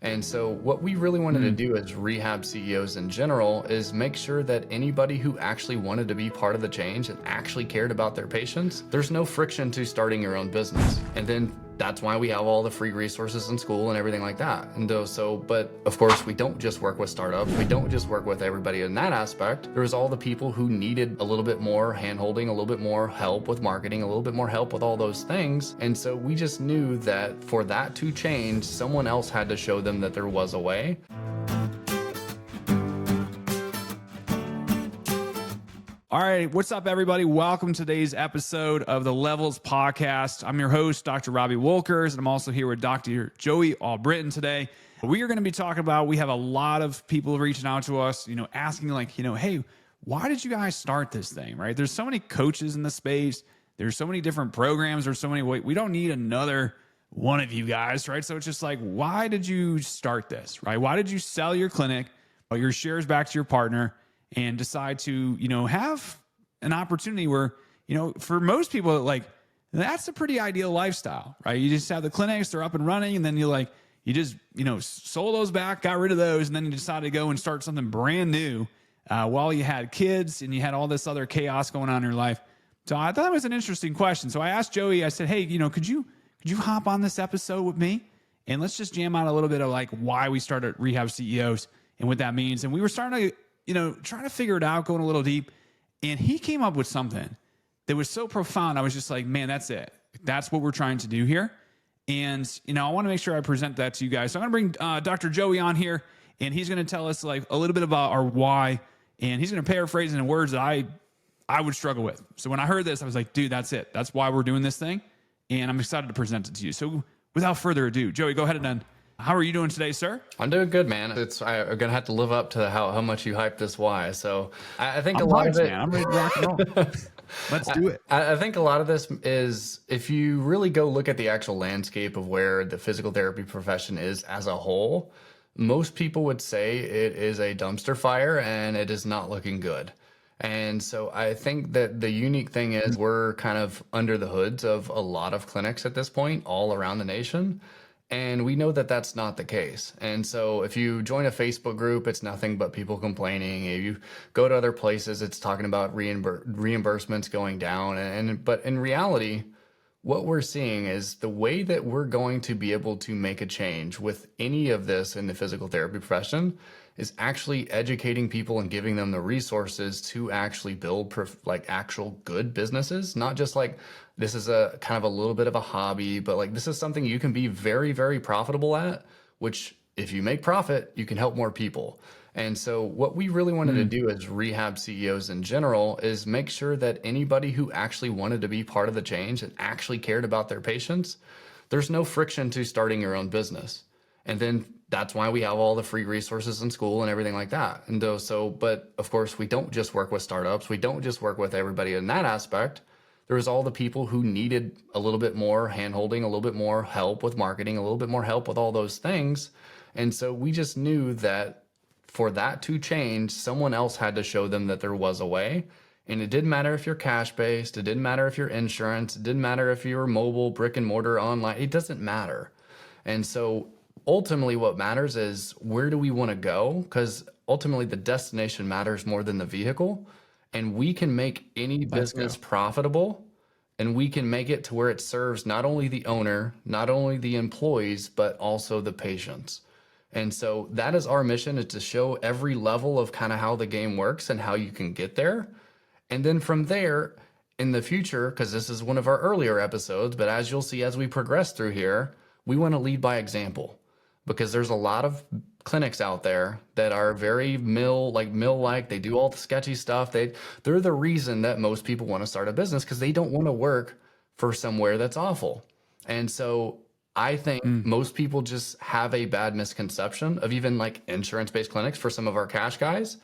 And so what we really wanted to do as rehab CEOs in general is make sure that anybody who actually wanted to be part of the change and actually cared about their patients, there's no friction to starting your own business. And then that's why we have all the free resources in school and everything like that. And but of course, we don't just work with startups. We don't just work with everybody in that aspect. There's all the people who needed a little bit more handholding, a little bit more help with marketing, a little bit more help with all those things. And so we just knew that for that to change, someone else had to show them that there was a way. All right, what's up, everybody? Welcome to today's episode of the Levels Podcast. I'm your host, Dr. Robbie Woelkers, and I'm also here with Dr. Joey Allbritton today. We are going to be talking about, we have a lot of people reaching out to us, asking hey, why did you guys start this thing, right? There's so many coaches in the space. There's so many different programs. There's so many ways. We don't need another one of you guys, right? So it's just like, why did you start this, right? Why did you sell your clinic, your shares back to your partner, and decide to, have an opportunity where, for most people, that's a pretty ideal lifestyle, right? You just have the clinics, they're up and running, and then you just, sold those back, got rid of those, and then you decided to go and start something brand new while you had kids and you had all this other chaos going on in your life. So I thought that was an interesting question. So I asked Joey, I said, hey, could you hop on this episode with me? And let's just jam out a little bit of why we started Rehab CEOs and what that means. And we were starting to trying to figure it out, going a little deep. And he came up with something that was so profound. I was just like, man, that's it. That's what we're trying to do here. And, I want to make sure I present that to you guys. So I'm going to bring Dr. Joey on here, and he's going to tell us a little bit about our why. And he's going to paraphrase it in words that I would struggle with. So when I heard this, I was like, dude, that's it. That's why we're doing this thing. And I'm excited to present it to you. So without further ado, Joey, go ahead and then. How are you doing today, sir? I'm doing good, man. I'm gonna have to live up to how much you hype this why. So I think a lot of it. Man. I'm ready to rock and roll. Let's do it. I think a lot of this is, if you really go look at the actual landscape of where the physical therapy profession is as a whole, most people would say it is a dumpster fire and it is not looking good. And so I think that the unique thing is we're kind of under the hoods of a lot of clinics at this point all around the nation. And we know that that's not the case. And so if you join a Facebook group, it's nothing but people complaining. If you go to other places, it's talking about reimbursements going down. But in reality, what we're seeing is the way that we're going to be able to make a change with any of this in the physical therapy profession is actually educating people and giving them the resources to actually build actual good businesses, not just this is a kind of a little bit of a hobby, but this is something you can be very, very profitable at, which if you make profit, you can help more people. And so what we really wanted to do as rehab CEOs in general is make sure that anybody who actually wanted to be part of the change and actually cared about their patients, there's no friction to starting your own business. And then that's why we have all the free resources in school and everything like that. And but of course, we don't just work with startups. We don't just work with everybody in that aspect. There's all the people who needed a little bit more handholding, a little bit more help with marketing, a little bit more help with all those things. And so we just knew that for that to change, someone else had to show them that there was a way. And it didn't matter if you're cash-based. It didn't matter if you're insurance. It didn't matter if you're mobile, brick and mortar, online. It doesn't matter. And so ultimately what matters is, where do we want to go? Because ultimately the destination matters more than the vehicle. And we can make any business profitable, and we can make it to where it serves not only the owner, not only the employees, but also the patients. And so that is our mission, is to show every level of kind of how the game works and how you can get there. And then from there in the future, because this is one of our earlier episodes, but as you'll see as we progress through here, we want to lead by example, because there's a lot of clinics out there that are very mill-like. They do all the sketchy stuff. They're the reason that most people want to start a business, because they don't want to work for somewhere that's awful. And so I think most people just have a bad misconception of even insurance-based clinics for some of our cash guys,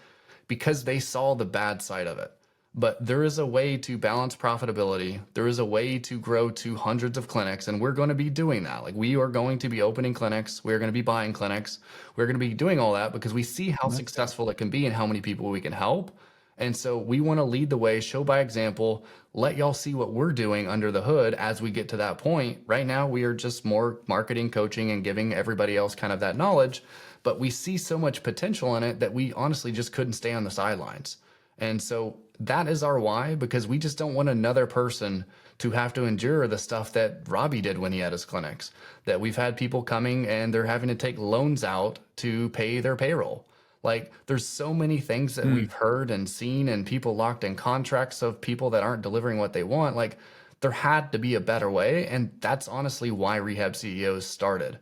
because they saw the bad side of it. But there is a way to balance profitability. There is a way to grow to hundreds of clinics, and we're going to be doing that. We are going to be opening clinics. We're going to be buying clinics. We're going to be doing all that because we see how successful it can be and how many people we can help. And so we want to lead the way, show by example, let y'all see what we're doing under the hood as we get to that point. Right now, we are just more marketing, coaching, and giving everybody else kind of that knowledge. But we see so much potential in it that we honestly just couldn't stay on the sidelines. And so that is our why, because we just don't want another person to have to endure the stuff that Robbie did when he had his clinics. That we've had people coming and they're having to take loans out to pay their payroll. Like, there's so many things that we've heard and seen, and people locked in contracts of people that aren't delivering what they want. Like, there had to be a better way. And that's honestly why Rehab CEOs started.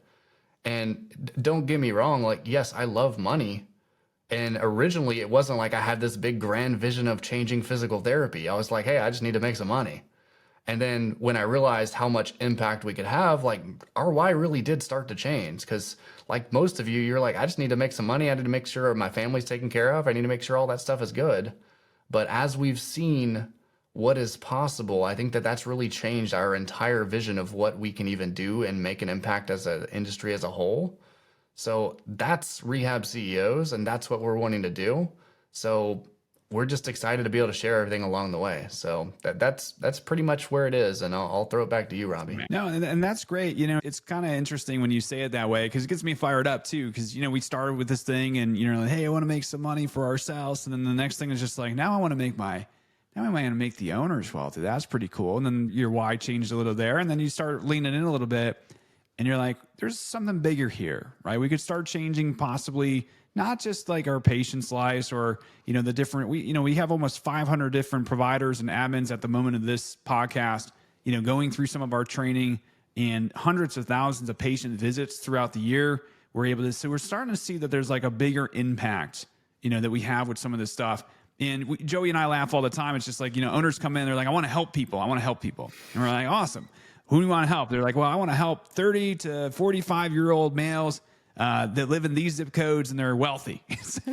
And don't get me wrong, like, yes, I love money. And originally it wasn't like I had this big grand vision of changing physical therapy. I was like, hey, I just need to make some money. And then when I realized how much impact we could have, like, our why really did start to change. Because like most of you, you're like, I just need to make some money. I need to make sure my family's taken care of. I need to make sure all that stuff is good. But as we've seen what is possible, I think that that's really changed our entire vision of what we can even do and make an impact as an industry as a whole. So that's Rehab CEOs, and that's what we're wanting to do. So we're just excited to be able to share everything along the way. So that's pretty much where it is. And I'll throw it back to you, Robbie. No, and that's great. You know, it's kind of interesting when you say it that way, because it gets me fired up too. Because, you know, we started with this thing and, you know, like, hey, I want to make some money for ourselves. And then the next thing is just like, now I want to make the owners wealthy. That's pretty cool. And then your why changed a little there. And then you start leaning in a little bit and you're like, there's something bigger here, right? We could start changing possibly not just like our patients' lives or, you know, the different, we have almost 500 different providers and admins at the moment of this podcast, you know, going through some of our training and hundreds of thousands of patient visits throughout the year. So we're starting to see that there's like a bigger impact, you know, that we have with some of this stuff. And Joey and I laugh all the time. It's just like, you know, owners come in, they're like, I want to help people. And we're like, awesome. Who do you want to help? They're like, well, I want to help 30 to 45-year-old males that live in these zip codes and they're wealthy.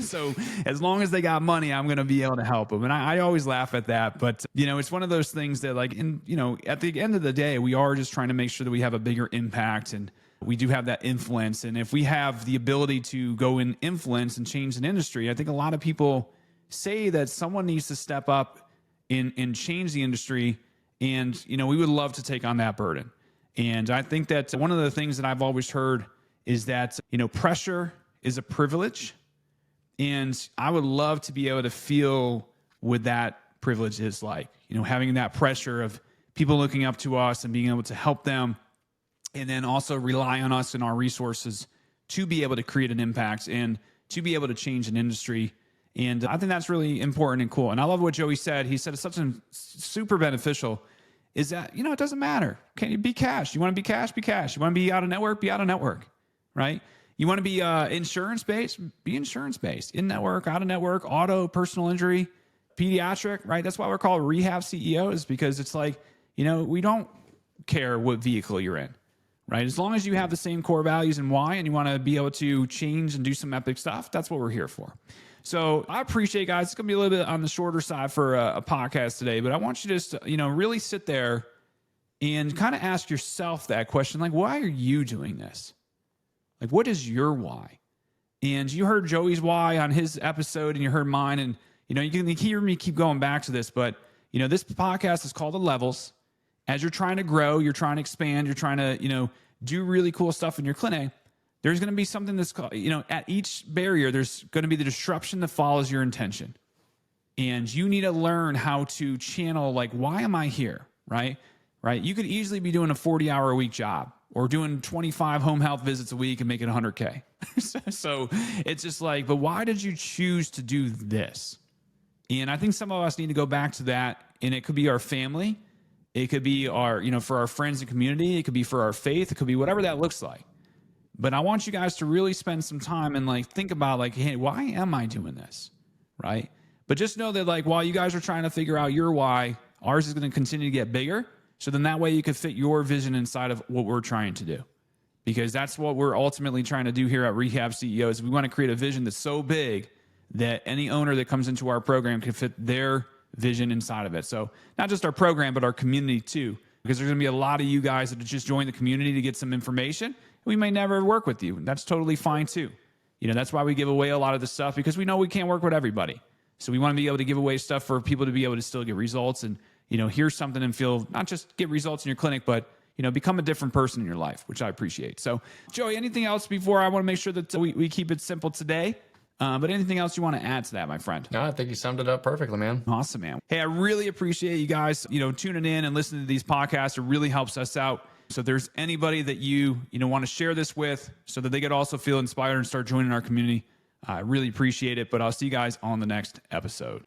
So as long as they got money, I'm going to be able to help them. And I always laugh at that. But, you know, it's one of those things that, like, you know, at the end of the day, we are just trying to make sure that we have a bigger impact and we do have that influence. And if we have the ability to go and influence and change an industry, I think a lot of people say that someone needs to step up and change the industry. And, you know, we would love to take on that burden. And I think that one of the things that I've always heard is that, you know, pressure is a privilege. And I would love to be able to feel what that privilege is like, you know, having that pressure of people looking up to us and being able to help them, and then also rely on us and our resources to be able to create an impact and to be able to change an industry. And I think that's really important and cool. And I love what Joey said. He said it's such a super beneficial is that, you know, it doesn't matter. Can you be cash? You want to be cash? Be cash. You want to be out of network? Be out of network, right? You want to be insurance-based? Be insurance-based. In-network, out-of-network, auto, personal injury, pediatric, right? That's why we're called Rehab CEOs, because it's like, you know, we don't care what vehicle you're in, right? As long as you have the same core values and why, and you want to be able to change and do some epic stuff, that's what we're here for. So I appreciate, guys. It's going to be a little bit on the shorter side for a podcast today, but I want you to just, you know, really sit there and kind of ask yourself that question, like, why are you doing this? Like, what is your why? And you heard Joey's why on his episode and you heard mine, and, you know, you can hear me keep going back to this, but, you know, this podcast is called The Levels. As you're trying to grow, you're trying to expand, you're trying to, you know, do really cool stuff in your clinic, there's going to be something that's called, you know, at each barrier, there's going to be the disruption that follows your intention. And you need to learn how to channel, like, why am I here? Right? You could easily be doing a 40-hour-a-week job or doing 25 home health visits a week and making 100K. So it's just like, but why did you choose to do this? And I think some of us need to go back to that. And it could be our family. It could be our, you know, for our friends and community. It could be for our faith. It could be whatever that looks like. But I want you guys to really spend some time and, like, think about, like, hey, why am I doing this? Right? But just know that, like, while you guys are trying to figure out your why, ours is going to continue to get bigger. So then that way you can fit your vision inside of what we're trying to do. Because that's what we're ultimately trying to do here at Rehab CEOs. We want to create a vision that's so big that any owner that comes into our program can fit their vision inside of it. So not just our program, but our community too. Because there's going to be a lot of you guys that just joined the community to get some information. We may never work with you. That's totally fine too. You know, that's why we give away a lot of this stuff, because we know we can't work with everybody. So we want to be able to give away stuff for people to be able to still get results and, hear something and feel not just get results in your clinic, but, become a different person in your life, which I appreciate. So Joey, anything else before I want to make sure that we keep it simple today? But anything else you want to add to that, my friend? No, I think you summed it up perfectly, man. Awesome, man. Hey, I really appreciate you guys, tuning in and listening to these podcasts. It really helps us out. So if there's anybody that you want to share this with so that they could also feel inspired and start joining our community, I really appreciate it. But I'll see you guys on the next episode.